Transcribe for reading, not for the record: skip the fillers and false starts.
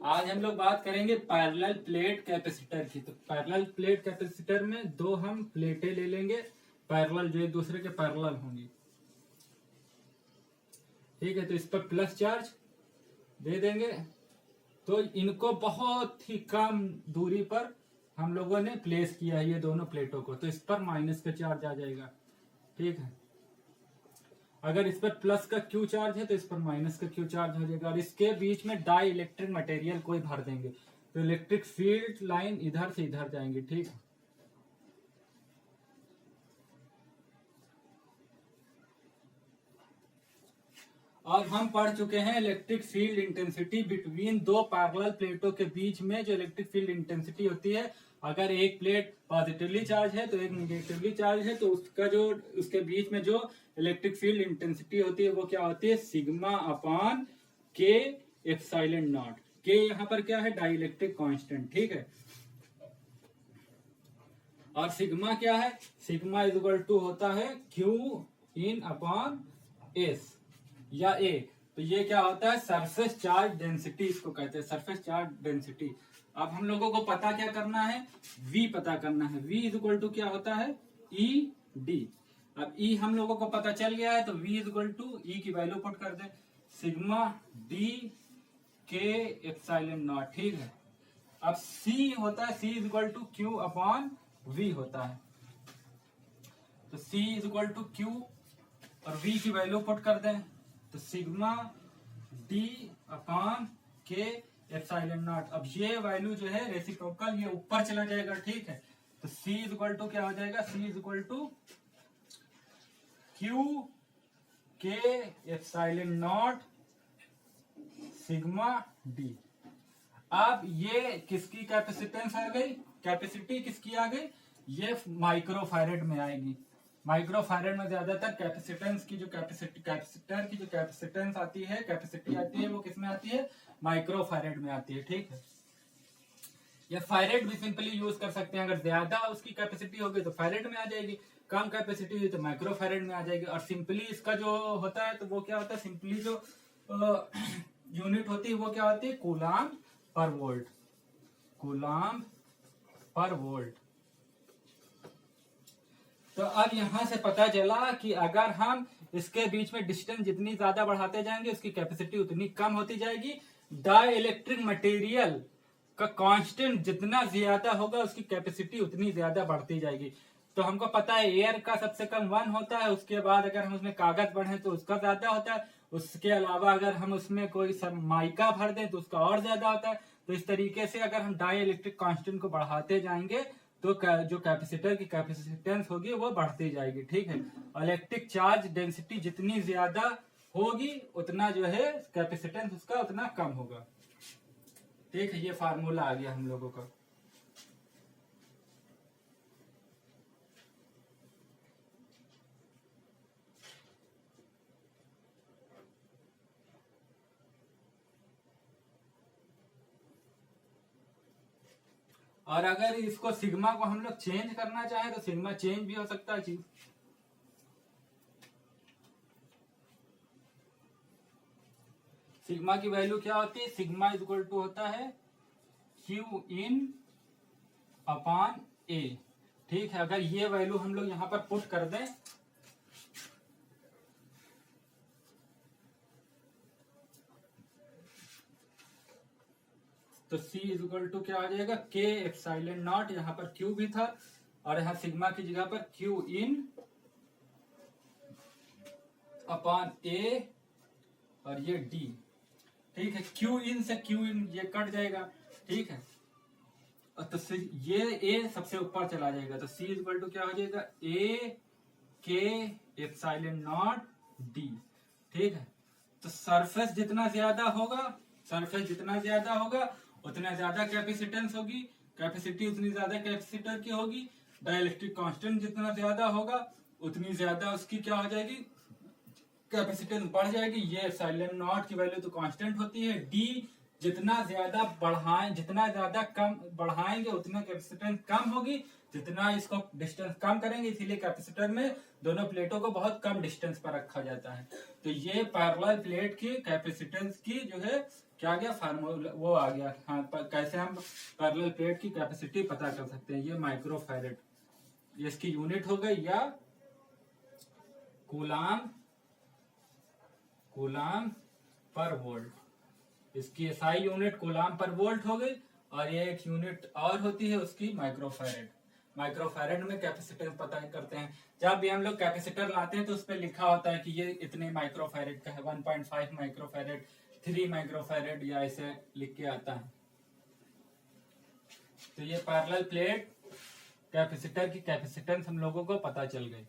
आज हम लोग बात करेंगे पैरेलल प्लेट कैपेसिटर की। तो पैरेलल प्लेट कैपेसिटर में दो हम प्लेटें ले लेंगे पैरेलल, जो एक दूसरे के पैरेलल होंगी। ठीक है, तो इस पर प्लस चार्ज दे देंगे। तो इनको बहुत ही कम दूरी पर हम लोगों ने प्लेस किया है, ये दोनों प्लेटों को, तो इस पर माइनस का चार्ज आ जाएगा। ठीक है, अगर इस पर प्लस का क्यू चार्ज है तो इस पर माइनस का क्यू चार्ज हो जाएगा। और इसके बीच में डाई इलेक्ट्रिक मटेरियल कोई भर देंगे तो इलेक्ट्रिक फील्ड लाइन इधर से इधर जाएंगी। ठीक है, और हम पढ़ चुके हैं इलेक्ट्रिक फील्ड इंटेंसिटी बिटवीन दो पैरेलल प्लेटों के बीच में जो इलेक्ट्रिक फील्ड इंटेंसिटी होती है। अगर एक प्लेट पॉजिटिवली चार्ज है तो एक निगेटिवली चार्ज है, तो उसका जो उसके बीच में जो इलेक्ट्रिक फील्ड इंटेंसिटी होती है वो क्या होती है, sigma upon K epsilon not. के यहाँ पर क्या है, डाई इलेक्ट्रिक कांस्टेंट। ठीक है, और सिग्मा क्या है, सिग्मा इज इक्वल टू होता है क्यू इन अपॉन एस या ए। तो ये क्या होता है, सरफेस चार्ज डेंसिटी इसको कहते हैं, सरफेस चार्ज डेंसिटी। अब हम लोगों को पता क्या करना है, V पता करना है। V इज इक्वल टू क्या होता है, ई डी। अब E हम लोगों को पता चल गया है, तो V is equal to E की वैल्यू पुट कर दे, sigma D K epsilon naught. ठीक है, अब C होता है, C is equal to Q upon V होता है। तो C is equal to Q और V की वैल्यू पुट कर दें, तो sigma D upon K epsilon naught. अब ये वैल्यू जो है रेसिप्रोकल, ये ऊपर चला जाएगा। ठीक है, तो C इज इक्वल टू क्या हो जाएगा, C is equal to Q K epsilon naught sigma D. अब ये किसकी कैपेसिटेंस आ गई, कैपेसिटी किसकी आ गई, ये माइक्रोफैरेड में आएगी। माइक्रोफैरेड में ज्यादातर कैपेसिटेंस की जो कैपेसिटर की जो कैपेसिटेंस आती है, कैपेसिटी आती है, वो किसमें आती है, माइक्रोफैरेड में आती है। ठीक है, ये फैरेड भी सिंपली यूज कर सकते हैं। अगर ज्यादा उसकी कैपेसिटी होगी तो फैरेड में आ जाएगी, कम कैपेसिटी हुई तो माइक्रोफैरेड में आ जाएगी। और सिंपली इसका जो होता है तो वो क्या होता है, सिंपली जो यूनिट होती है वो क्या होती है, कूलाम्ब पर वोल्ट, कूलाम्ब पर वोल्ट। तो अब यहां से पता चला कि अगर हम इसके बीच में डिस्टेंस जितनी ज्यादा बढ़ाते जाएंगे उसकी कैपेसिटी उतनी कम होती जाएगी। डाई इलेक्ट्रिक मटेरियल का कांस्टेंट जितना ज्यादा होगा उसकी कैपेसिटी उतनी ज्यादा बढ़ती जाएगी। तो हमको पता है एयर का सबसे कम 1 होता है, उसके बाद अगर हम उसमें कागज भरें तो उसका ज्यादा होता है, उसके अलावा अगर हम उसमें कोई सब माइका भर दें तो उसका और ज्यादा होता है। तो इस तरीके से अगर हम डाई इलेक्ट्रिक कांस्टेंट को बढ़ाते जाएंगे तो जो कैपेसिटर की कैपेसिटेंस होगी वो बढ़ती जाएगी। ठीक है, इलेक्ट्रिक चार्ज डेंसिटी जितनी ज्यादा होगी उतना जो है कैपेसिटेंस उसका उतना कम होगा। ठीक है, ये फार्मूला आ गया हम लोगों का। और अगर इसको सिग्मा को हम लोग चेंज करना चाहें तो सिग्मा चेंज भी हो सकता है चीज। सिग्मा की वैल्यू क्या होती है, सिग्मा इज इक्वल टू होता है क्यू इन अपॉन ए। ठीक है, अगर ये वैल्यू हम लोग यहां पर पुट कर दें तो C इज इक्वल टू क्या आ जाएगा, के एप्सिलॉन नॉट, यहाँ पर Q भी था और यहाँ सिग्मा की जगह पर Q इन अपॉन A और ये D। ठीक है, Q इन से Q इन ये कट जाएगा। ठीक है, और तो ये A सबसे ऊपर चला जाएगा, तो C इज इक्वल टू क्या हो जाएगा, A के एप्सिलॉन नॉट D। ठीक है, तो सरफेस जितना ज्यादा होगा, सरफेस जितना ज्यादा होगा उतना ज्यादा कैपेसिटेंस होगी, कैपेसिटी उतनी ज्यादा कैपेसिटर की होगी। डाइलेक्ट्रिक कांस्टेंट जितना ज्यादा होगा उतनी ज्यादा उसकी क्या हो जाएगी, कैपेसिटेंस बढ़ जाएगी। ये एप्सिलॉन नॉट की वैल्यू तो कांस्टेंट होती है। डी जितना ज्यादा बढ़ाएं, जितना ज्यादा कम बढ़ाएंगे उतना कैपेसिटेंस कम होगी, जितना इसको डिस्टेंस कम करेंगे, इसीलिए कैपेसिटर में दोनों प्लेटों को बहुत कम डिस्टेंस पर रखा जाता है। तो ये पैरेलल प्लेट की कैपेसिटेंस की जो है क्या आ गया फार्मूला, वो आ गया। हाँ, कैसे हम पैरेलल प्लेट की कैपेसिटी पता कर सकते हैं। ये माइक्रो फैरेड, ये इसकी यूनिट हो गई, या कूलाम पर वोल्ट। इसकी एसआई यूनिट कूलाम पर वोल्ट हो गई, और ये एक यूनिट और होती है उसकी माइक्रोफैरेड। माइक्रोफैरेड में कैपेसिटेंस पता करते हैं। जब भी हम लोग कैपेसिटर लाते हैं तो उस पर लिखा होता है कि ये इतने माइक्रोफैरेड का है, 1.5 माइक्रोफैरेड, 3 माइक्रोफैरेड, या ऐसे लिख के आता है। तो ये पैरेलल प्लेट कैपेसिटर की कैपेसिटेंस हम लोगों को पता चल गई।